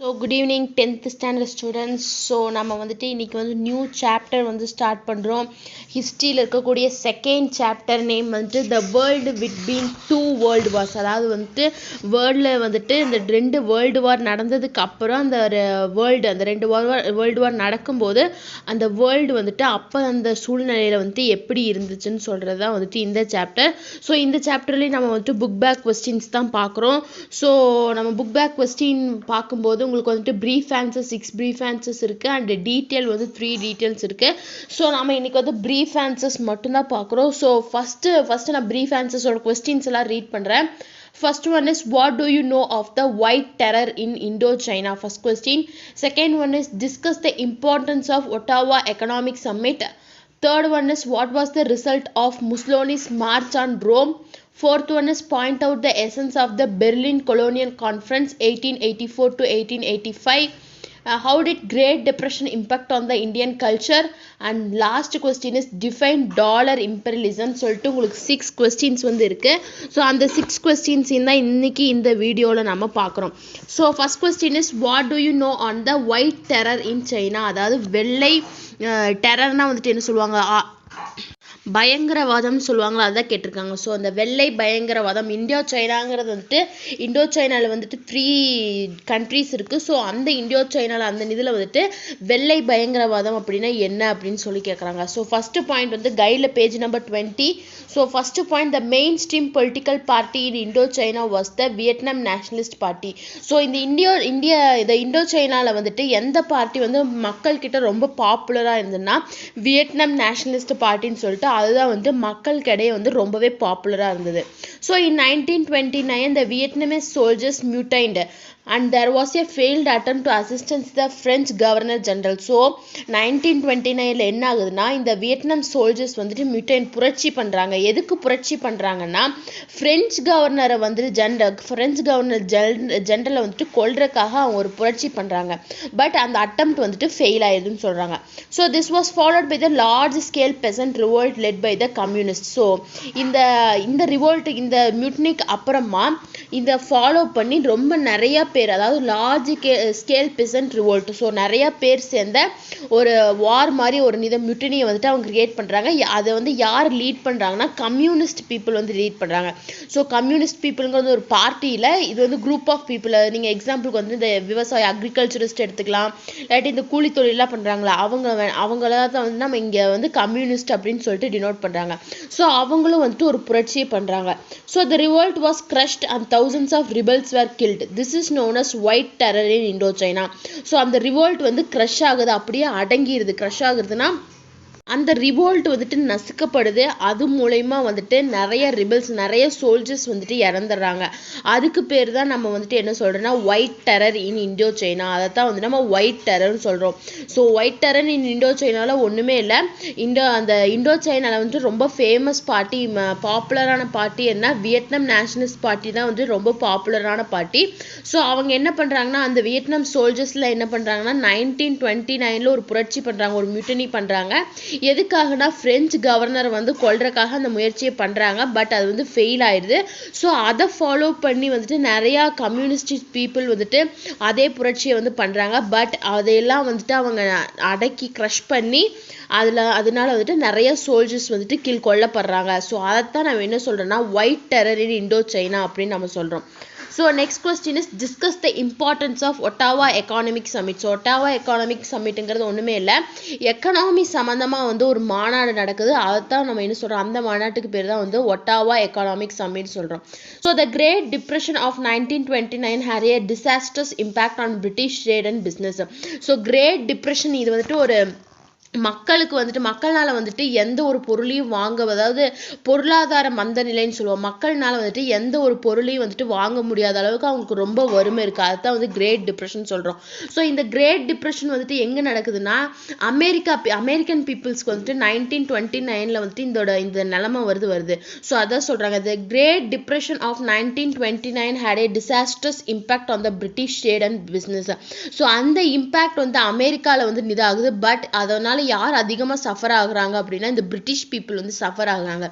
So good evening 10th standard students. So நம்ம வந்துட்டு இன்றைக்கி வந்து நியூ சாப்டர் வந்து ஸ்டார்ட் பண்ணுறோம். ஹிஸ்ட்ரியில் இருக்கக்கூடிய செகண்ட் சாப்டர் நேம் வந்துட்டு the world between two world wars. அதாவது வந்துட்டு வேர்ல்டில் வந்துட்டு இந்த 2 வேர்ல்டு வார் நடந்ததுக்கு அப்புறம் அந்த அந்த 2 வேர்ல்டு வார் நடக்கும்போது அந்த வேர்ல்டு வந்துட்டு அப்போ அந்த சூழ்நிலையில் வந்துட்டு எப்படி இருந்துச்சுன்னு சொல்கிறது தான் வந்துட்டு இந்த சாப்டர். ஸோ இந்த சாப்டர்லேயும் நம்ம வந்துட்டு புக் பேக் கொஸ்டின்ஸ் தான் பார்க்குறோம். ஸோ நம்ம புக் பேக் கொஸ்டின் பார்க்கும்போது உங்களுக்கு வந்துட்டு ப்ரீஃப் ஆன்சர்ஸ் 6 ப்ரீஃப் ஆன்சர்ஸ் இருக்குது அண்ட் டீட்டெயில் வந்து 3 டீட்டெயில்ஸ் இருக்குது. ஸோ நம்ம இன்றைக்கி வந்து ப்ரீஃப் ஆன்சர்ஸ் மட்டும்தான் பார்க்குறோம். ஸோ ஃபஸ்ட்டு நான் ப்ரீஃப் ஆன்சர்ஸோட கொஸ்டின்ஸ் எல்லாம் ரீட் பண்ணுறேன். First one is, what do you know of the White Terror in Indochina? First question. Second one is, discuss the importance of Ottawa Economic Summit. Third one is, what was the result of Mussolini's march on Rome? Fourth one is, point out the essence of the Berlin Colonial Conference 1884 to 1885. How did Great Depression impact on the Indian culture? And last question is, define dollar imperialism. சொல்லிட்டு உங்களுக்கு 6 questions வந்து இருக்கு. So அந்த 6 questions தான் இன்னைக்கு இந்த வீடியோவில் நம்ம பார்க்குறோம். So first question is, what do you know on the White Terror in China? அதாவது வெள்ளை டெரர்னா வந்துட்டு என்ன சொல்லுவாங்க, பயங்கரவாதம்னு சொல்லுவாங்களா, அதான் கேட்டிருக்காங்க. ஸோ அந்த வெள்ளை பயங்கரவாதம், இந்தியா சைனாங்கிறது வந்துட்டு இண்டோ சைனாவில் வந்துட்டு 3 கண்ட்ரீஸ் இருக்குது. ஸோ அந்த இந்தியோ சைனாவில் அந்த இதில் வந்துட்டு வெள்ளை பயங்கரவாதம் அப்படின்னா என்ன அப்படின்னு சொல்லி கேட்குறாங்க. ஸோ ஃபஸ்ட்டு பாயிண்ட் வந்து கைடில் page number 20. So first point, the main stream political party in Indochina was the Vietnam nationalist party. So இந்த இண்டோ சைனாவில் வந்துட்டு எந்த பார்ட்டி வந்து மக்கள்கிட்ட ரொம்ப பாப்புலராக இருந்ததுன்னா வியட்நாம் நேஷனலிஸ்ட் பார்ட்டின்னு சொல்லிட்டு அதுதான் வந்து மக்களுக்கிடையே வந்து ரொம்பவே பாப்புலராக இருந்தது. So in 1929 the Vietnamese soldiers mutinied and there was a failed attempt to assistance the French Governor General. So 1929 என்ன ஆகுதுன்னா, இந்த வியட்நாம் சோல்ஜர்ஸ் வந்துட்டு புரட்சி பண்ணுறாங்க. எதுக்கு புரட்சி பண்ணுறாங்கன்னா, ஃப்ரெஞ்ச் கவர்னரை வந்துட்டு ஃப்ரெஞ்ச் கவர்னர் ஜெனரலை வந்துட்டு கொல்றதுக்காக அவங்க ஒரு புரட்சி பண்ணுறாங்க. பட் அந்த அட்டெம்ப்ட் வந்துட்டு ஃபெயில் ஆயிடுதுன்னு சொல்கிறாங்க. So this was followed by the large scale peasant revolt led by the communist. So இந்த ரிவோல்ட், இந்த மியூட்னிக்கு அப்புறமா இந்த ஃபாலோ பண்ணி ரொம்ப நிறைய பேர், அதாவது large scale peasant revolt, so நிறைய பேர் சேர்ந்த ஒரு வார் மாதிரி ஒரு மியூட்டினியை வந்துட்டு அவங்க கிரியேட் பண்ணுறாங்க. அதை வந்து யார் லீட் பண்ணுறாங்கன்னா கம்யூனிஸ்ட் பீப்புள் வந்து லீட் பண்ணுறாங்க. ஸோ கம்யூனிஸ்ட் பீப்புளுங்கிறது ஒரு பார்ட்டியில் இது வந்து குரூப் ஆஃப் பீப்புள். நீங்கள் எக்ஸாம்பிளுக்கு வந்து இந்த விவசாய அக்ரிகல்ச்சரிஸ்ட் எடுத்துக்கலாம், இல்லாட்டி இந்த கூலி தொழிலாம் பண்ணுறாங்களா அவங்கள தான் வந்து நம்ம இங்கே வந்து கம்யூனிஸ்ட் அப்படின்னு சொல்லிட்டு டினோட் பண்ணுறாங்க. ஸோ அவங்களும் வந்துட்டு ஒரு புரட்சியை பண்ணுறாங்க. So the revolt was crushed and thousands of rebels were killed. This is known as White Terror in Indochina. So அந்த ரிவோல்ட் வந்து க்ரஷ் ஆகுது, அப்படியே அடங்கிடுது. க்ரஷ் ஆகுதுன்னா அந்த ரிவோல்ட் வந்துட்டு நசுக்கப்படுது. அது மூலயமா வந்துட்டு நிறைய ரிபல்ஸ், நிறைய சோல்ஜர்ஸ் வந்துட்டு இறந்துடுறாங்க. அதுக்கு பேர் தான் நம்ம வந்துட்டு என்ன சொல்கிறோன்னா white terror in Indo China. அதை தான் வந்து நம்ம ஒயிட் டெரர்னு சொல்கிறோம். So white terror in Indo சைனாவில் ஒன்றுமே இல்லை. அந்த இண்டோ சைனாவில் வந்துட்டு ரொம்ப ஃபேமஸ் பார்ட்டி, பாப்புலரான பார்ட்டி என்ன, வியட்நாம் நேஷனலிஸ்ட் பார்ட்டி தான் வந்து ரொம்ப பாப்புலரான பார்ட்டி. ஸோ அவங்க என்ன பண்ணுறாங்கன்னா, அந்த வியட்நாம் சோல்ஜர்ஸில் என்ன பண்ணுறாங்கன்னா 1929 ஒரு புரட்சி பண்ணுறாங்க, ஒரு மியூட்டனி பண்ணுறாங்க. எதுக்காகனா ஃப்ரெஞ்ச் கவர்னர் வந்து கொல்றதுக்காக அந்த முயற்சியை பண்ணுறாங்க. பட் அது வந்து ஃபெயில் ஆயிடுது. ஸோ அதை ஃபாலோ பண்ணி வந்துட்டு நிறையா கம்யூனிஸ்ட் பீப்புள் வந்துட்டு அதே புரட்சியை வந்து பண்ணுறாங்க. பட் அதையெல்லாம் வந்துட்டு அவங்க அடக்கி க்ரஷ் பண்ணி அதனால வந்துட்டு நிறைய சோல்ஜர்ஸ் வந்துட்டு கொல்லப்படுறாங்க. ஸோ அதைத்தான் நம்ம என்ன சொல்கிறோன்னா white terror in Indochina அப்படின்னு நம்ம சொல்கிறோம். So next question is, discuss the importance of Ottawa economic summit. So Ottawa economic சமிட்டுங்கிறது ஒன்றுமே இல்லை, எக்கனாமி சம்மந்தமாக வந்து ஒரு மாநாடு நடக்குது. அதைத்தான் நம்ம என்ன சொல்கிறோம், அந்த மாநாட்டுக்கு பேர் தான் வந்து ஒட்டாவா எக்கானமிக் சமிட் சொல்கிறோம். So the great depression of 1929 had a disastrous impact on British trade and business. So great depression இது வந்துட்டு ஒரு மக்கள்னால வந்துட்டு எந்த ஒரு பொருளையும் அதாவது பொருளாதார மந்த நிலைன்னு சொல்லுவோம். மக்கள்னால வந்துட்டு எந்த ஒரு பொருளையும் வந்துட்டு வாங்க முடியாத அளவுக்கு அவங்களுக்கு ரொம்ப வறுமை இருக்குது. அதுதான் வந்து கிரேட் டிப்ரெஷன் சொல்கிறோம். ஸோ இந்த கிரேட் டிப்ரெஷன் வந்துட்டு எங்கே நடக்குதுன்னா அமெரிக்கன் பீப்புள்ஸ்க்கு வந்துட்டு 1929 வந்துட்டு இந்த நிலைமை வருது. ஸோ அதான் சொல்கிறாங்க, the great depression of 1929 had a disastrous impact on the British trade and business. So அந்த இம்பேக்ட் வந்து அமெரிக்காவில் வந்து இதாகுது. பட் அதனால் இதனால யார் அதிகமாக சஃபர் ஆகுறாங்க அப்படின்னா இந்த பிரிட்டிஷ் பீப்புள் வந்து சஃபர் ஆகுறாங்க.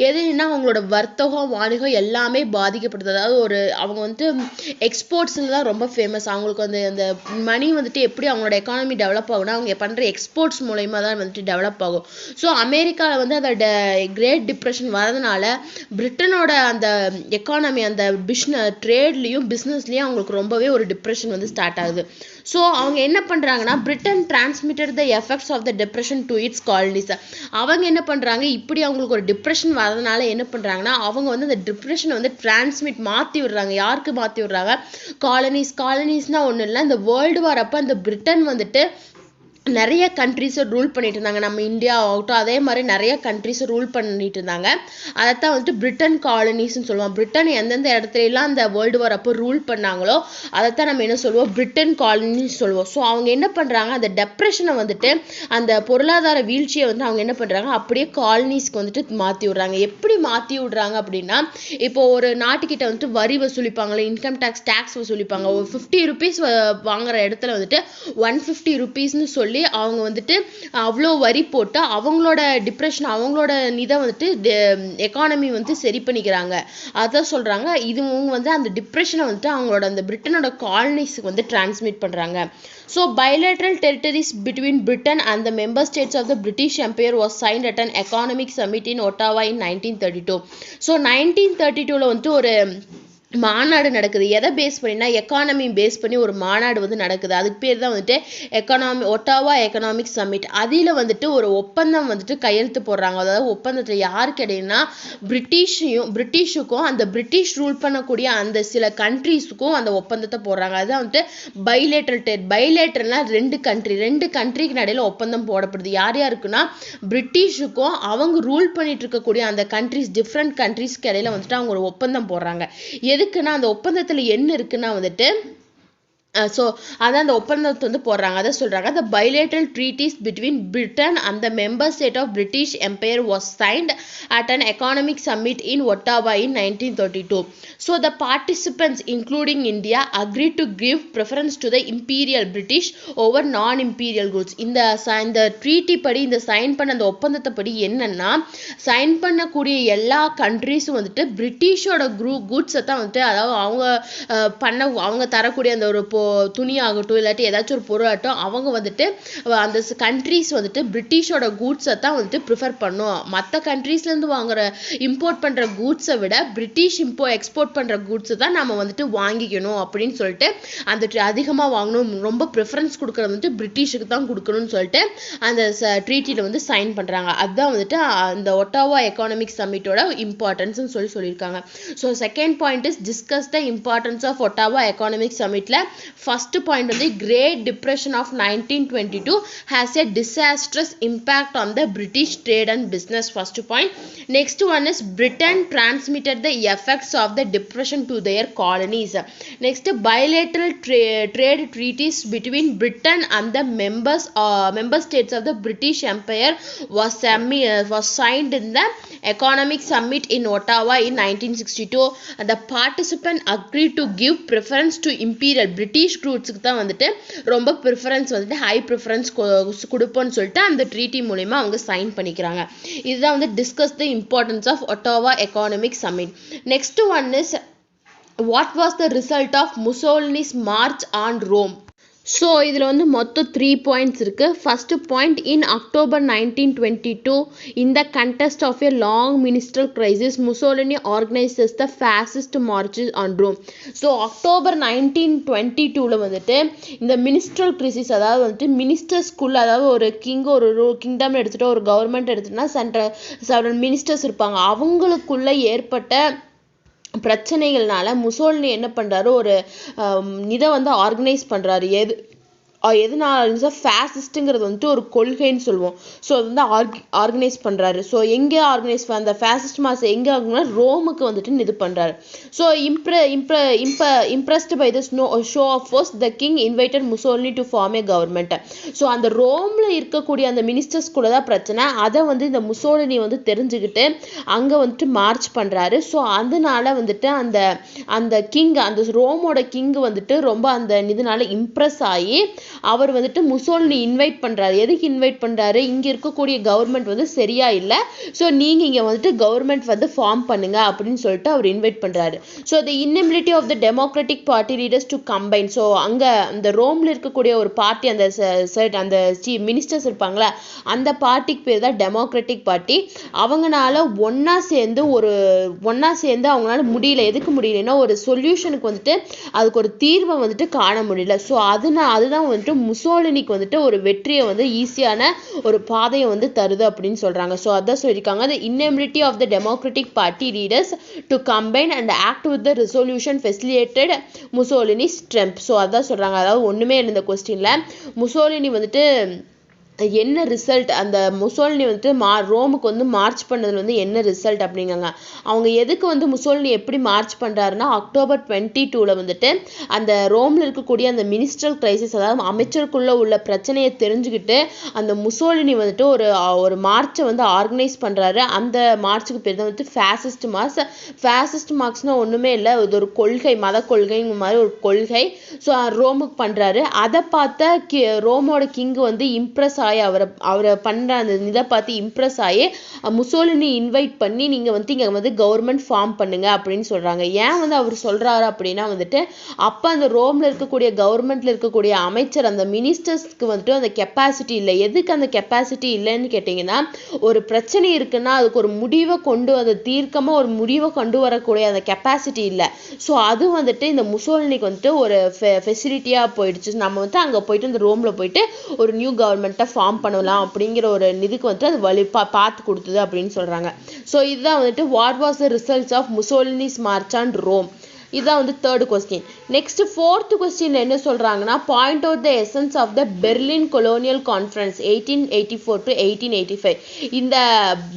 எதுனா அவங்களோட வர்த்தகம் வாணிகம் எல்லாமே பாதிக்கப்படுது. அதாவது அவங்க வந்து எக்ஸ்போர்ட்ஸில் தான் ரொம்ப ஃபேமஸ். அவங்களுக்கு வந்து அந்த மணி வந்துட்டு எப்படி அவங்களோட எக்கானமி டெவலப் ஆகும்னா அவங்க பண்ணுற எக்ஸ்போர்ட்ஸ் மூலயமா தான் வந்துட்டு டெவலப் ஆகும். ஸோ அமெரிக்காவில் வந்து அந்த கிரேட் டிப்ரெஷன் வரதுனால பிரிட்டனோட அந்த எக்கானமி அந்த ட்ரேட்லேயும் பிஸ்னஸ்லேயும் அவங்களுக்கு ரொம்பவே ஒரு டிப்ரெஷன் வந்து ஸ்டார்ட் ஆகுது. ஸோ அவங்க என்ன பண்ணுறாங்கன்னா Britain transmitted the effects of the depression to its colonies. அவங்க என்ன பண்ணுறாங்க, இப்படி அவங்களுக்கு ஒரு டிப்ரெஷன் வரதுனால என்ன பண்ணுறாங்கன்னா அவங்க வந்து அந்த டிப்ரெஷனை வந்து மாற்றி விடுறாங்க. யாருக்கு மாற்றி விடுறாங்க? காலனிஸ்னால் ஒன்றும் இல்லை, இந்த வேர்ல்டு வார் அப்போ அந்த பிரிட்டன் வந்துட்டு நிறைய கண்ட்ரிஸை ரூல் பண்ணிட்டு இருந்தாங்க. நம்ம இந்தியா ஆகட்டும் அதே மாதிரி நிறைய கண்ட்ரிஸை ரூல் பண்ணிட்டு இருந்தாங்க. அதைத்தான் வந்துட்டு பிரிட்டன் காலனிஸ்ன்னு சொல்லுவோம். பிரிட்டன் எந்தெந்த இடத்துலலாம் அந்த வேர்ல்டு வார் அப்போ ரூல் பண்ணாங்களோ அதைத்தான் நம்ம என்ன சொல்லுவோம், பிரிட்டன் காலனின்னு சொல்லுவோம். ஸோ அவங்க என்ன பண்ணுறாங்க, அந்த டெப்ரெஷனை வந்துட்டு அந்த பொருளாதார வீழ்ச்சியை வந்து அவங்க என்ன பண்ணுறாங்க அப்படியே காலனிஸ்க்கு வந்துட்டு மாற்றி விடுறாங்க. எப்படி மாற்றி விடுறாங்க அப்படின்னா, இப்போ ஒரு நாட்டுக்கிட்ட வந்துட்டு வரி வசூலிப்பாங்களே, இன்கம் டேக்ஸ் வசூலிப்பாங்க. ஒரு 50 rupees வாங்குற இடத்துல வந்துட்டு 150 rupeesன்னு சொல்லி அவங்க வந்துட்டு அவ்வளோ வரி போட்டு அவங்களோட டிப்ரெஷன் அவங்களோட இதை வந்துட்டு எக்கானமி வந்து சரி பண்ணிக்கிறாங்க. அதான் சொல்றாங்க. இதுவும் வந்து அந்த டிப்ரெஷனை வந்துட்டு அவங்களோட அந்த பிரிட்டனோட காலனிஸ்க்கு வந்து டிரான்ஸ்மிட் பண்றாங்க. So bilateral territories between Britain and the member states of the British Empire was signed at an economic summit in Ottawa in 1932. So 1932ல வந்து ஒரு மாநாடு நடக்குது. எதை பேஸ் பண்ணினா எக்கானமி பேஸ் பண்ணி ஒரு மாநாடு வந்து நடக்குது. அதுக்கு பேர் தான் வந்துட்டு ஒட்டாவா எக்கனாமிக் சமிட். அதில் வந்துட்டு ஒரு ஒப்பந்தம் வந்துட்டு கையெழுத்து போடுறாங்க. அதாவது ஒப்பந்தத்தில் யாருக்கு இடையினா பிரிட்டிஷுக்கும் அந்த பிரிட்டிஷ் ரூல் பண்ணக்கூடிய அந்த சில கண்ட்ரீஸுக்கும் அந்த ஒப்பந்தத்தை போடுறாங்க. அதுதான் வந்துட்டு பைலேட்ரல்னா ரெண்டு கண்ட்ரிக்கு நடுவில் ஒப்பந்தம் போடப்படுது. யார் யாருக்குன்னா பிரிட்டிஷுக்கும் அவங்க ரூல் பண்ணிட்டு இருக்கக்கூடிய அந்த டிஃப்ரெண்ட் கண்ட்ரீஸ்க்கு இடையில வந்துட்டு அவங்க ஒரு ஒப்பந்தம் போடுறாங்க. எதுக்குன்னா அந்த ஒப்பந்தத்துல என்ன இருக்குன்னா வந்துட்டு ஸோ அதான் அந்த ஒப்பந்தத்தை வந்து போடுறாங்க. அதை சொல்கிறாங்க, the bilateral treaties between Britain and the member state of British Empire was signed at an economic summit in Ottawa in 1932. So the participants including India agreed to give preference to the imperial British over non-imperial goods. இந்த treaty படி இந்த sign பண்ண அந்த ஒப்பந்தத்தை படி என்னன்னா, sign பண்ணக்கூடிய எல்லா கண்ட்ரீஸும் வந்துட்டு பிரிட்டிஷோட கூட்ஸை தான் வந்துட்டு, அதாவது அவங்க தரக்கூடிய அந்த ஒரு துணி ஆகட்டும் இல்லாட்டி ஏதாச்சும் ஒரு பொருளாகட்டும் அவங்க வந்துட்டு அந்த கண்ட்ரீஸ் வந்துட்டு பிரிட்டிஷோட கூட்ஸை தான் வந்துட்டு ப்ரிஃபர் பண்ணும். மற்ற கண்ட்ரீஸ்லேருந்து இம்போர்ட் பண்ணுற கூட்ஸை விட பிரிட்டிஷ் எக்ஸ்போர்ட் பண்ணுற கூட்ஸை தான் நம்ம வந்துட்டு வாங்கிக்கணும் அப்படின்னு சொல்லிட்டு அந்த அதிகமாக வாங்கணும், ரொம்ப ப்ரிஃபரன்ஸ் கொடுக்குறது வந்துட்டு பிரிட்டிஷுக்கு தான் கொடுக்கணும்னு சொல்லிட்டு அந்த ட்ரீட்டியில் வந்து சைன் பண்ணுறாங்க. அதுதான் வந்துட்டு அந்த ஒட்டாவா எக்கானமிக் சமிட்டோட இம்பார்ட்டன்ஸ்னு சொல்லியிருக்காங்க. So second point is discuss the importance of Ottawa economic சமிட்டில் ஃபர்ஸ்ட் பாயிண்ட் வந்து great depression of 1922 has a disastrous impact on the British trade and business. First point. Next one is Britain transmitted the effects of the depression to their colonies. Next, bilateral trade treaties between Britain and the member states of the British Empire was signed in the economic summit in Ottawa in 1962. The participant agreed to give preference to imperial British ட்ரூட்ஸுக்கு தான் வந்துட்டு ரொம்ப preference வந்துட்டு high preference கொடுப்போன்னு சொல்லிட்டு அந்த treaty மூலமா அவங்க sign பண்ணிக்கிறாங்க. இதுதான் வந்து discuss the importance of Ottawa economic summit. Next one is what was the result of Mussolini's march on Rome. So இதில் வந்து மொத்தம் 3 points இருக்குது. First point, in October 1922 in the context of a long ministerial crisis Mussolini organizes the fascist marches on Rome. So October 1922 வந்துட்டு இந்த ministerial crisis, அதாவது வந்துட்டு மினிஸ்டர்ஸ்குள்ள, அதாவது ஒரு கிங்டம் எடுத்துகிட்டு ஒரு கவர்மெண்ட் எடுத்துட்டோம்னா செவரல் மினிஸ்டர்ஸ் இருப்பாங்க, அவங்களுக்குள்ள ஏற்பட்ட பிரச்சனைகள்னால முசோலினி என்ன பண்றாரு, ஒரு இதை வந்து ஆர்கனைஸ் பண்றாரு. எதுனால ஃபேசிஸ்ட்டுங்கிறது வந்துட்டு ஒரு கொள்கைன்னு சொல்லுவோம். ஸோ அது வந்து ஆர்கனைஸ் பண்ணுறாரு. ஸோ எங்கே ஆர்கனைஸ் அந்த ஃபேசிஸ்ட் மாஸ் எங்கே ஆகுனா ரோமுக்கு வந்துட்டு இது பண்ணுறாரு. So impressed by the show of force the king invited Mussolini to form a government. So அந்த ரோமில் இருக்கக்கூடிய அந்த மினிஸ்டர்ஸ் கூட தான் பிரச்சனை. அதை வந்து இந்த முசோலினி வந்து தெரிஞ்சுக்கிட்டு அங்கே வந்துட்டு மார்ச் பண்ணுறாரு. ஸோ அதனால வந்துட்டு அந்த கிங், அந்த ரோமோட கிங் வந்துட்டு ரொம்ப அந்த இதனால இம்ப்ரெஸ் ஆகி அவர் வந்துட்டு முசோலினி இன்வைட் பண்றாரு. எதுக்கு இன்வைட் பண்றாரு? இங்க இருக்கக்கூடிய கவர்மெண்ட் வந்து சரியா இல்லை, ஸோ நீங்க இங்க வந்துட்டு கவர்மெண்ட் வந்து ஃபார்ம் பண்ணுங்க அப்படின்னு சொல்லிட்டு அவர் இன்வைட் பண்றாரு. So the inability of the democratic party leaders to combine. So அங்க அந்த ரோம்ல இருக்கக்கூடிய ஒரு பார்ட்டி, அந்த அந்த மினிஸ்டர்ஸ் இருப்பாங்களா, அந்த பார்ட்டிக்கு பேர் தான் டெமோக்ராட்டிக் பார்ட்டி. அவங்கனால ஒன்னா சேர்ந்து அவங்களால முடியல. எதுக்கு முடியலன்னா ஒரு சொல்யூஷனுக்கு வந்துட்டு அதுக்கு ஒரு தீர்வை வந்துட்டு காண முடியல. ஸோ அதுதான் வந்துட்டு முசோலினிக்கு வந்துட்டு ஒரு வெற்றியை வந்து ஈஸியான ஒரு பாதையை வந்து தருது அப்படின்னு சொல்றாங்க. ஸோ அதான் சொல்லியிருக்காங்க, the inability of the democratic party leaders to combine and act with the resolution facilitated Mussolini's triumph. So அதான் சொல்றாங்க. அதாவது ஒண்ணுமே இல்லை இந்த கொஸ்டின்ல. முசோலினி வந்துட்டு என்ன ரிசல்ட், அந்த முசோலினி வந்துட்டு ரோமுக்கு வந்து மார்ச் பண்ணதுல வந்து என்ன ரிசல்ட் அப்படிங்காங்க. அவங்க எதுக்கு வந்து முசோலினி எப்படி மார்ச் பண்றாருன்னா, October 22 வந்துட்டு அந்த ரோம்ல இருக்கக்கூடிய அந்த மினிஸ்ட்ரல் கிரைசிஸ், அதாவது அமைச்சருக்குள்ள உள்ள பிரச்சனையை தெரிஞ்சுக்கிட்டு அந்த முசோலினி வந்துட்டு ஒரு மார்ச்சை வந்து ஆர்கனைஸ் பண்றாரு. அந்த மார்ச்சுக்கு பேர் தான் வந்து ஃபேசிஸ்ட் மார்ச். ஃபேசிஸ்ட் மார்க்ஸ்னா ஒண்ணுமே இல்லை, இது ஒரு கொள்கை, மத கொள்கைங்கிற மாதிரி ஒரு கொள்கை. ஸோ ரோமுக்கு பண்றாரு. அதை பார்த்த ரோமோட கிங் வந்து இம்ப்ரெஸ் ஆகி அவரை பண்ற அந்த இதை பார்த்து இம்ப்ரெஸ் ஆகி முசோலினி இன்வைட் பண்ணி நீங்க வந்து இங்க வந்து கவர்மெண்ட் ஃபார்ம் பண்ணுங்க அப்படின்னு சொல்றாங்க. ஏன் வந்து அவர் சொல்றாரு அப்படின்னா வந்துட்டு, அப்ப அந்த ரோம்ல இருக்கக்கூடிய கவர்மெண்ட்ல இருக்கக்கூடிய அமைச்சர், அந்த மினிஸ்டர்ஸ்க்கு வந்துட்டு அந்த கெப்பாசிட்டி இல்லை. எதுக்கு அந்த கெப்பாசிட்டி இல்லைன்னு கேட்டீங்கன்னா, ஒரு பிரச்சனை இருக்குன்னா அதுக்கு ஒரு முடிவை அந்த தீர்க்கமா ஒரு முடிவை கொண்டு வரக்கூடிய அந்த கெப்பாசிட்டி இல்லை. ஸோ அது வந்துட்டு இந்த முசோலினிக்கு வந்துட்டு ஒரு ஃபெசிலிட்டியா போயிடுச்சு. நம்ம வந்து அங்க போயிட்டு இந்த ரோம்ல போயிட்டு ஒரு நியூ கவர்மெண்ட்டை ஃபார்ம் பண்ணலாம் அப்படிங்கிற ஒரு இதுக்கு வந்துட்டு அது வழி பார்த்து கொடுத்தது அப்படின்னு சொல்றாங்க. ஸோ இதுதான் வந்துட்டு what was the results of Mussolini's march on Rome. இதுதான் வந்து தேர்ட் கொஸ்டின். நெக்ஸ்ட் ஃபோர்த் கொஸ்டின்ல என்ன சொல்றாங்கன்னா, point out the essence of the Berlin colonial conference 1884 to 1885. இந்த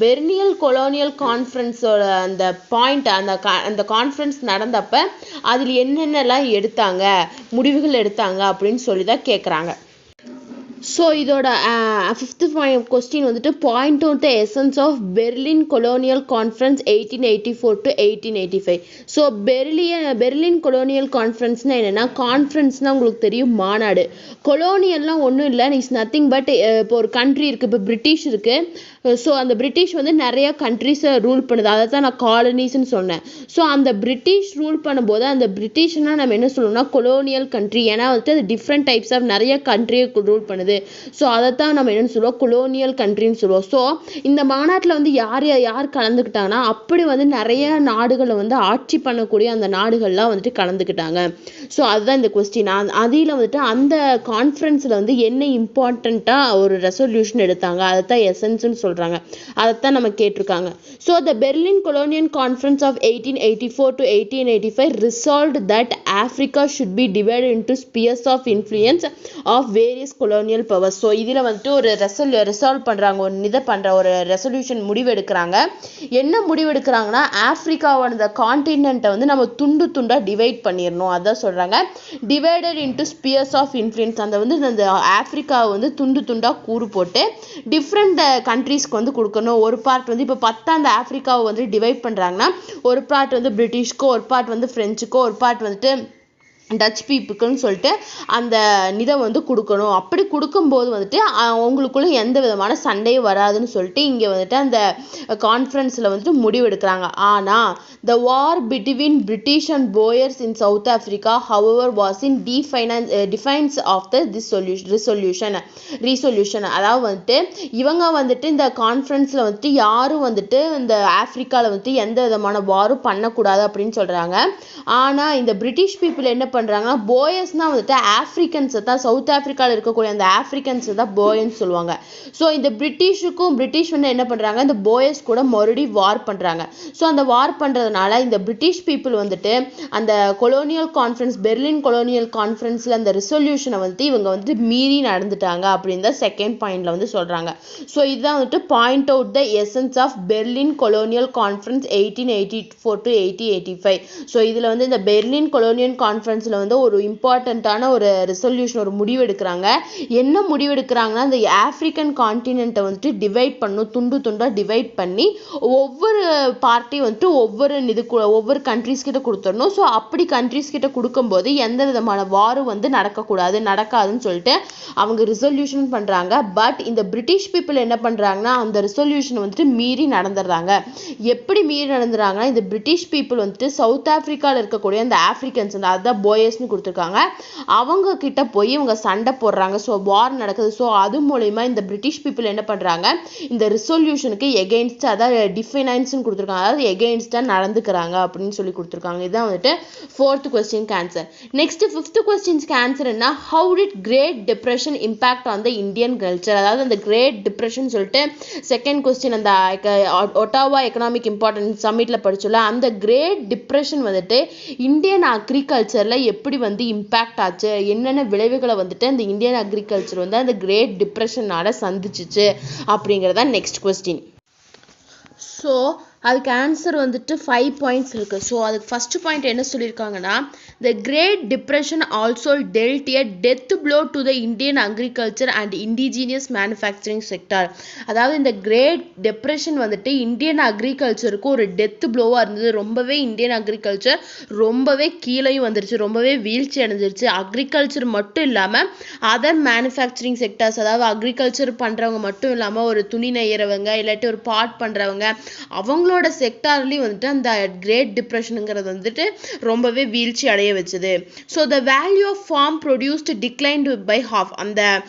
பெர்லின் கொலோனியல் கான்ஃபரன்ஸோட அந்த பாயிண்ட், அந்த கான்ஃபரன்ஸ் நடந்தப்ப அதில் என்னென்னலாம் முடிவுகள் எடுத்தாங்க அப்படின்னு சொல்லி தான் கேட்குறாங்க. ஸோ இதோட ஃபிஃப்த் கொஸ்டின் வந்துட்டு point out the essence of Berlin colonial conference 1884 to 1885. So Berlin colonial கான்ஃபரன்ஸ்னா என்னன்னா, கான்ஃபரன்ஸ்னா உங்களுக்கு தெரியும் மாநாடு. கொலோனியல்லாம் ஒன்றும் இல்லை, இட்ஸ் நத்திங் பட் இப்போ ஒரு கண்ட்ரி இருக்குது, இப்போ பிரிட்டிஷ் இருக்குது. ஸோ அந்த பிரிட்டிஷ் வந்து நிறைய கண்ட்ரிஸை ரூல் பண்ணுது, அதை தான் நான் காலனிஸ்ன்னு சொன்னேன். ஸோ அந்த பிரிட்டிஷ் ரூல் பண்ணும்போது அந்த பிரிட்டிஷ்னா நம்ம என்ன சொல்லணும்னா கொலோனியல் கண்ட்ரி. ஏன்னா வந்துட்டு அது டிஃப்ரெண்ட் டைப்ஸ் ஆஃப் நிறைய கண்ட்ரியை ரூல் பண்ணுது. ஸோ அதைத்தான் நம்ம என்னன்னு சொல்லுவோம், கொலோனியல் கண்ட்ரின்னு சொல்லுவோம். ஸோ இந்த மாநாட்டில் வந்து யார் கலந்துக்கிட்டாங்கன்னா, அப்படி வந்து நிறைய நாடுகளை வந்து ஆட்சி பண்ணக்கூடிய அந்த நாடுகள்லாம் வந்துட்டு கலந்துக்கிட்டாங்க. ஸோ அதுதான் இந்த கொஸ்டின். அதில் வந்துட்டு அந்த கான்ஃபரன்ஸில் வந்து என்ன இம்பார்ட்டண்ட்டாக ஒரு ரெசல்யூஷன் எடுத்தாங்க, அதைத்தான் எசன்ஸ்ன்னு சொல்கிறாங்க. அதைத்தான் நம்ம கேட்டிருக்காங்க. So the Berlin colonial conference of 1884 to 1885 resolved that Africa should be divided into spheres of influence of various colonial powers. So இதில் வந்துட்டு ஒரு ரிசால்வ் பண்ணுறாங்க, ஒரு ரெசல்யூஷன் முடிவு எடுக்கிறாங்க. என்ன முடிவு எடுக்கிறாங்கன்னா, ஆப்பிரிக்காவோட கான்டினென்ட்டை வந்து நம்ம துண்டாக டிவைட் பண்ணிடணும், அதான் சொல்கிறாங்க. Divided into spheres of influence. அந்த வந்து அந்த ஆப்பிரிக்காவை வந்து துண்டாக கூறு போட்டு டிஃப்ரெண்ட் கண்ட்ரீஸ்க்கு வந்து கொடுக்கணும். ஒரு பார்ட் வந்து இப்போ 10 அந்த ஆப்பிரிக்காவை வந்து டிவைட் பண்ணுறாங்கன்னா, ஒரு பார்ட் வந்து பிரிட்டிஷ்க்கோ, ஒரு பார்ட் வந்து ஃப்ரெஞ்சுக்கோ, ஒரு பார்ட் வந்துட்டு டச் பீப்புக்குன்னு சொல்லிட்டு அந்த இதை வந்து கொடுக்கணும். அப்படி கொடுக்கும்போது வந்துட்டு அவங்களுக்குள்ள எந்த விதமான சண்டையும் வராதுன்னு சொல்லிட்டு இங்கே வந்துட்டு அந்த கான்ஃபரன்ஸில் வந்துட்டு முடிவெடுக்கிறாங்க. ஆனால் the war between British and Boers in South Africa however was in defence of this resolution. அதாவது வந்துட்டு இவங்க வந்துட்டு இந்த கான்ஃபரன்ஸில் வந்துட்டு யாரும் வந்துட்டு இந்த ஆஃப்ரிக்காவில் வந்துட்டு எந்த விதமான வாரும் பண்ணக்கூடாது அப்படின்னு சொல்கிறாங்க. ஆனால் இந்த பிரிட்டிஷ் பீப்புள் என்ன பண்றாங்கன்னா, போயர்ஸ்னா வந்துட்டு ஆப்பிரிக்கன்ஸை தான், சவுத் ஆப்பிரிக்காவில் இருக்கக்கூடிய அந்த ஆப்பிரிக்கன்ஸை தான் போயர்ஸ் சொல்லுவாங்க. ஸோ இந்த பிரிட்டிஷ் வந்து என்ன பண்றாங்க, இந்த போயர்ஸ் கூட மறுபடியும் வார் பண்றாங்க. ஸோ அந்த வார் பண்றதுனால இந்த பிரிட்டிஷ் பீப்புள் வந்துட்டு அந்த கொலோனியல் கான்ஃபரன்ஸ், பெர்லின் கொலோனியல் கான்ஃபரன்ஸ்ல அந்த ரெசல்யூஷனை வந்துட்டு இவங்க வந்துட்டு மீறி நடந்துட்டாங்க அப்படின்னு தான் செகண்ட் பாயிண்ட்ல வந்து சொல்றாங்க. ஸோ இதுதான் வந்துட்டு point out the essence of Berlin colonial conference 1884 to 1885. So இதுல வந்து இந்த பெர்லின் கொலோனியல் கான்ஃபரன்ஸ் கவுன்சில் வந்து ஒரு இம்பார்ட்டண்ட்டான ஒரு ரெசல்யூஷன் ஒரு முடிவு எடுக்கிறாங்க. என்ன முடிவு எடுக்கிறாங்கன்னா, இந்த ஆப்பிரிக்கன் கான்டினென்ட்டை வந்துட்டு டிவைட் பண்ணும், துண்டு துண்டாக டிவைட் பண்ணி ஒவ்வொரு பார்ட்டி வந்துட்டு ஒவ்வொரு கண்ட்ரிஸ் கிட்ட கொடுத்துடணும். ஸோ அப்படி கண்ட்ரிஸ் கிட்ட கொடுக்கும்போது எந்த விதமான வாரும் வந்து நடக்காதுன்னு சொல்லிட்டு அவங்க ரிசல்யூஷன் பண்றாங்க. பட் இந்த பிரிட்டிஷ் பீப்புள் என்ன பண்றாங்கன்னா, அந்த ரிசல்யூஷன் வந்துட்டு மீறி நடந்துடுறாங்க. எப்படி மீறி நடந்துறாங்கன்னா, இந்த பிரிட்டிஷ் பீப்புள் வந்துட்டு சவுத் ஆப்பிரிக்காவில் இருக்கக்கூடிய அந்த ஆப்பிரிக்கன்ஸ், அதுதான் போயஸ்ன்னு கொடுத்துருக்காங்க, அவங்க கிட்ட போய் இவங்க சண்டை போடுறாங்க. ஸோ வார் நடக்குது. ஸோ அது மூலயமா இந்த பிரிட்டிஷ் பீப்புள் என்ன பண்றாங்க, இந்த ரிசல்யூஷனுக்கு எகெயின்ஸ்ட், அதாவது டிஃபைனன்ஸ்ன்னு கொடுத்துருக்காங்க, அதாவது எகெயின்ஸ்டா நடந்துக்கிறாங்க அப்படின்னு சொல்லி கொடுத்துருக்காங்க. இதுதான் வந்துட்டு 4th question answer. Next 5th கொஸ்டின்ஸ்க்கு ஆன்சர் என்ன, how did great depression impact on the Indian culture. அதாவது அந்த கிரேட் டிப்ரெஷன் சொல்லிட்டு செகண்ட் கொஸ்டின் அந்த ஒட்டாவா எக்கனாமிக் இம்பார்ட்டன்ஸ் சம்மிட்ல படிச்சோம்ல, அந்த கிரேட் டிப்ரெஷன் வந்துட்டு இந்தியன் அக்ரிகல்ச்சர்ல எப்படி வந்து இம்பாக்ட் ஆச்சு, என்னென்ன விளைவுகளை வந்துட்டு அந்த இந்தியன் அக்ரிகல்ச்சர் வந்து அந்த கிரேட் டிப்ரெஷனால சந்திச்சுச்சு அப்படிங்கிறதா நெக்ஸ்ட் கொஸ்டின். ஸோ அதுக்கு ஆன்சர் வந்துட்டு 5 பாயிண்ட்ஸ் இருக்குது. ஸோ அதுக்கு ஃபர்ஸ்ட் பாயிண்ட் என்ன சொல்லியிருக்காங்கன்னா, the great depression also dealt a death blow to the Indian agriculture and indigenous manufacturing sector. அதாவது இந்த கிரேட் டிப்ரெஷன் வந்துட்டு இந்தியன் அக்ரிகல்ச்சருக்கு ஒரு டெத் ப்ளோவாக இருந்தது. ரொம்பவே இந்தியன் அக்ரிகல்ச்சர் ரொம்பவே கீழேயும் வந்துருச்சு, ரொம்பவே வீழ்ச்சி அடைஞ்சிருச்சு. அக்ரிகல்ச்சர் மட்டும் இல்லாமல் அதர் மேனுஃபேக்சரிங் செக்டார்ஸ், அதாவது அக்ரிகல்ச்சர் பண்ணுறவங்க மட்டும் இல்லாமல் ஒரு துணி நெய்யறவங்க இல்லாட்டி ஒரு பாட் பண்ணுறவங்க, அவங்களோட செக்டார்லயும் வந்துட்டு அந்த கிரேட் டிப்ரெஷனுங்கிறது வந்துட்டு ரொம்பவே வீழ்ச்சி அடைய வச்சது. So the value of farm produce declined by half. அந்த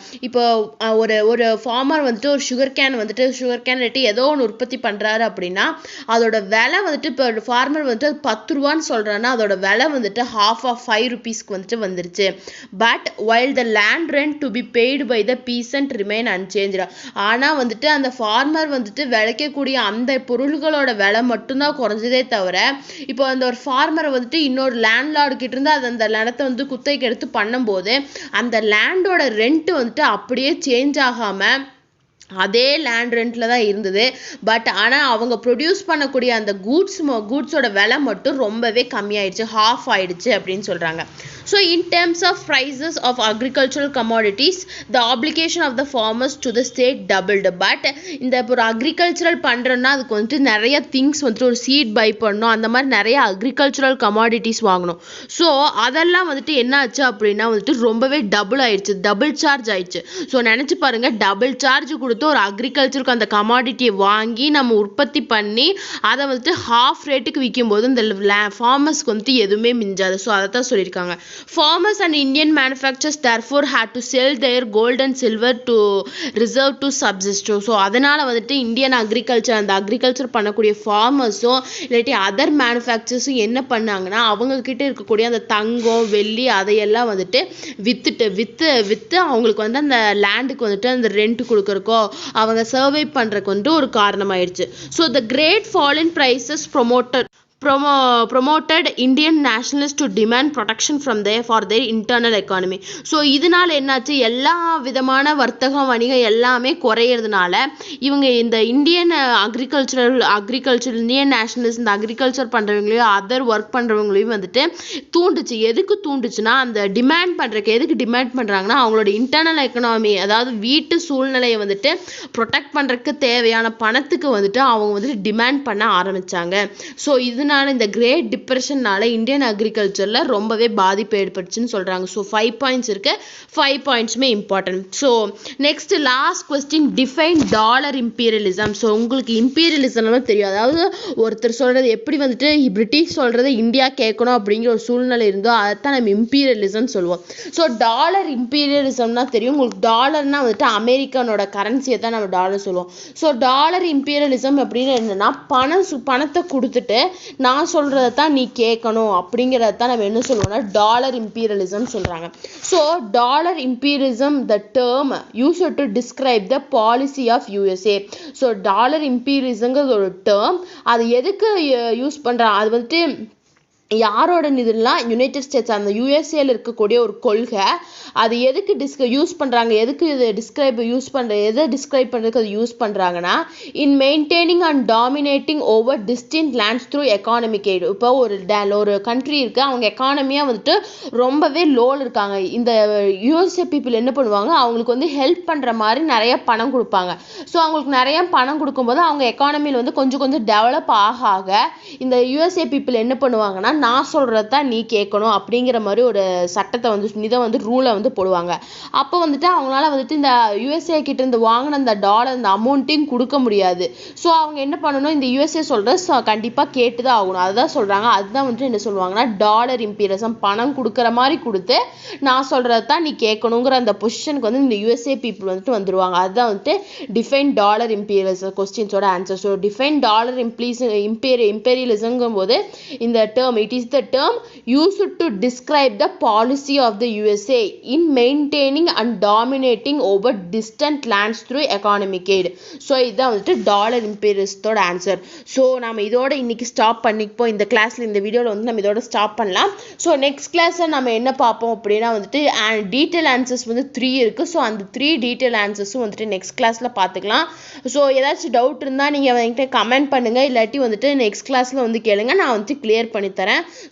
இப்போ ஒரு ஃபார்மர் வந்துட்டு ஒரு சுகர் கேன் இல்லாட்டி ஏதோ ஒன்று உற்பத்தி பண்றாரு அப்படின்னா அதோட விலை வந்துட்டு இப்போ ஃபார்மர் வந்துட்டு 10 ரூபான்னு சொல்றான்னா அதோட விலை வந்துட்டு half of 5 rupeesக்கு வந்துட்டு வந்துருச்சு. But while the land rent to be paid by the peasant remain unchanged. ஆனா வந்துட்டு அந்த ஃபார்மர் வந்துட்டு விளைக்கக்கூடிய அந்த பொருள்களோட விலை மட்டும்தான் குறைஞ்சதே தவிர, இப்போ அந்த ஒரு ஃபார்மரை வந்துட்டு இன்னொரு லேண்ட்லார்டு கிட்ட இருந்து அந்த நிலத்தை வந்து குத்தகைக்கு எடுத்து பண்ணும்போது அந்த லேண்டோட ரெண்ட் வந்துட்டு அப்படியே சேஞ்ச் ஆகாம அதே லேண்ட் ரெண்ட்ல தான் இருந்தது. பட் ஆனால் அவங்க ப்ரொடியூஸ் பண்ணக்கூடிய அந்த கூட்ஸோட விலை மட்டும் ரொம்பவே கம்மியாயிடுச்சு, half ஆயிடுச்சு அப்படின்னு சொல்றாங்க. So in terms of prices of agricultural commodities the obligation of the farmers to the state doubled. But இந்த இப்போ ஒரு அக்ரிகல்ச்சரல் பண்ணுறோன்னா அதுக்கு வந்துட்டு நிறைய திங்ஸ் வந்துட்டு ஒரு சீட் பை பண்ணணும், அந்த மாதிரி நிறைய அக்ரிகல்ச்சரல் கமாடிட்டிஸ் வாங்கணும். ஸோ அதெல்லாம் வந்துட்டு என்ன ஆச்சு அப்படின்னா வந்துட்டு ரொம்பவே டபுள் சார்ஜ் ஆயிடுச்சு. ஸோ நினச்சி பாருங்க, டபுள் சார்ஜ் கொடுத்து ஒரு அக்ரிகல்ச்சருக்கு அந்த கமாடிட்டியை வாங்கி நம்ம உற்பத்தி பண்ணி அதை வந்துட்டு half ரேட்டுக்கு விற்கும் போது இந்த ஃபார்மர்ஸ்க்கு வந்துட்டு எதுவுமே மிஞ்சாது. ஸோ அதை தான் சொல்லியிருக்காங்க. Farmers and Indian manufacturers therefore had to sell their gold and silver to reserve to subsist. So அதனால வந்துட்டு இந்தியன் அந்த அக்ரிகல்ச்சர் பண்ணக்கூடிய ஃபார்மர்ஸும் இல்லாட்டி அதர் மேனுஃபேக்சர்ஸும் என்ன பண்ணாங்கன்னா அவங்க கிட்ட இருக்கக்கூடிய அந்த தங்கம் வெள்ளி அதையெல்லாம் வந்துட்டு வித்து அவங்களுக்கு வந்து அந்த லேண்டுக்கு வந்துட்டு அந்த ரெண்ட் கொடுக்கறக்கோ அவங்க சர்வை பண்றதுக்கு வந்துட்டு ஒரு காரணமாயிடுச்சு. So the great fall in prices promoted Indian nationalists to demand protection for their internal economy. So இதனால என்னாச்சு, எல்லா விதமான வர்த்தகம் வணிகம் எல்லாமே குறையிறதுனால இவங்க இந்த இந்தியன் இந்தியன் நேஷனலிஸ்ட் இந்த அக்ரிகல்ச்சர் பண்றவங்களையும் அதர் ஒர்க் பண்றவங்களையும் வந்துட்டு தூண்டுச்சு. எதுக்கு தூண்டுச்சுன்னா, அந்த எதுக்கு டிமாண்ட் பண்றாங்கன்னா அவங்களோட இன்டர்னல் எக்கனாமி, அதாவது வீட்டு சூழ்நிலையை வந்துட்டு ப்ரொடெக்ட் பண்றதுக்கு தேவையான பணத்துக்கு வந்துட்டு அவங்க வந்துட்டு டிமாண்ட் பண்ண ஆரம்பிச்சாங்க. ஸோ இதனால இந்த கிரேட் டிப்ரெஷன்னால இந்தியன் அக்ரிகல்ச்சர்ல ரொம்பவே பாதிப்பு ஏற்பட்டுச்சுன்னு சொல்றாங்க. ஸோ 5 பாயிண்ட்ஸ் இருக்கு, 5 பாயிண்ட்ஸுமே important. So next last question, define dollar imperialism. So உங்களுக்கு இம்பீரியலிசம்லாம் தெரியும், அதாவது ஒருத்தர் சொல்றது எப்படி வந்துட்டு பிரிட்டிஷ் சொல்றது இந்தியா கேட்கணும் அப்படிங்கிற ஒரு சூழ்நிலை இருந்தோ அதைத்தான் நம்ம இம்பீரியலிசம் சொல்லுவோம். ஸோ டாலர் இம்பீரியலிசம்னா தெரியும் உங்களுக்கு, டாலர்னா வந்துட்டு அமெரிக்கனோட கரன்சியை தான் நம்ம டாலர் சொல்லுவோம். ஸோ டாலர் இம்பீரியலிசம் அப்படின்னு என்னன்னா, பணத்தை கொடுத்துட்டு நான் சொல்றதை தான் நீ கேட்கணும் அப்படிங்கிறத தான் நம்ம என்ன சொல்லுவோம்னா டாலர் இம்பீரியலிசம் சொல்றாங்க. So dollar imperialism the term used to describe the policy of USA. So dollar இம்பீரியலிசம்ங்கிறது ஒரு டேர்ம், அது எதுக்கு யூஸ் பண்றாங்க, அது வந்துட்டு யாரோட இதுலாம் யுனைடெட் ஸ்டேட்ஸ் அந்த யூஎஸ்ஏல இருக்கக்கூடிய ஒரு கொள்கை. அது எதுக்கு யூஸ் பண்ணுறாங்க, எதுக்கு இது எதை டிஸ்கிரைப் பண்ணுறதுக்கு அது யூஸ் பண்ணுறாங்கன்னா, in maintaining and dominating over distinct lands through economic aid. இப்போ ஒரு கண்ட்ரி இருக்குது, அவங்க எக்கானமியாக வந்துட்டு ரொம்பவே லோவில் இருக்காங்க. இந்த யூஎஸ்ஏ பீப்புள் என்ன பண்ணுவாங்க, அவங்களுக்கு வந்து ஹெல்ப் பண்ணுற மாதிரி நிறைய பணம் கொடுப்பாங்க. ஸோ அவங்களுக்கு நிறைய பணம் கொடுக்கும்போது அவங்க எக்கானமியில் வந்து கொஞ்சம் கொஞ்சம் டெவலப் ஆக இந்த யூஎஸ்ஏ பீப்புள் என்ன பண்ணுவாங்கன்னா, நான் சொல்கிறது தான் நீ கேட்கணும் அப்படிங்கிற மாதிரி ஒரு சட்டத்தை வந்து ரூலை வந்து போடுவாங்க. அப்போ வந்துட்டு அவங்களால வந்துட்டு இந்த யூஎஸ்ஏ கிட்ட இருந்து வாங்கின அந்த டாலர் அந்த அமௌண்ட்டையும் கொடுக்க முடியாது. ஸோ அவங்க என்ன பண்ணணும், இந்த யூஎஸ்ஏ சொல்கிறது கண்டிப்பாக கேட்டு தான் ஆகணும். அதுதான் சொல்கிறாங்க. அதுதான் வந்துட்டு என்ன சொல்லுவாங்கன்னா டாலர் இம்பீரியலிசம். பணம் கொடுக்குற மாதிரி கொடுத்து நான் சொல்கிறது தான் நீ கேட்கணுங்கிற அந்த பொசிஷனுக்கு வந்து இந்த யூஎஸ்ஏ பீப்புள் வந்துட்டு வந்துடுவாங்க. அதுதான் வந்துட்டு டிஃபைன் டாலர் இம்பீரியலிசம் கொஸ்டின்ஸோட ஆன்சர். ஸோ டிஃபைன் டாலர் இம்பீரியலிசம்ங்கும் போது இந்த term, it is the term used to describe the policy of the USA in maintaining and dominating over distant lands through economic aid. So இதுதான் வந்துட்டு dollar இம்பீரியலிசத்தோட answer. So நம்ம இதோட இன்னைக்கு stop பண்ணிப்போம். இந்த கிளாஸில் இந்த வீடியோவில் வந்து நம்ம இதோட ஸ்டாப் பண்ணலாம். ஸோ நெக்ஸ்ட் கிளாஸில் நம்ம என்ன பார்ப்போம் அப்படின்னா வந்துட்டு டீட்டெயில் ஆன்சர்ஸ் வந்து 3 இருக்குது. ஸோ அந்த 3 டீட்டெயில் ஆன்சர்ஸும் வந்துட்டு நெக்ஸ்ட் கிளாஸில் பார்த்துக்கலாம். ஸோ ஏதாச்சும் டவுட் இருந்தால் நீங்கள் என்கிட்ட கமெண்ட் பண்ணுங்கள், இல்லாட்டி வந்துட்டு நெக்ஸ்ட் கிளாஸில் வந்து கேளுங்க, நான் வந்துட்டு கிளியர் பண்ணி தரேன்.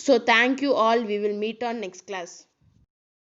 So thank you all. We will meet on next class.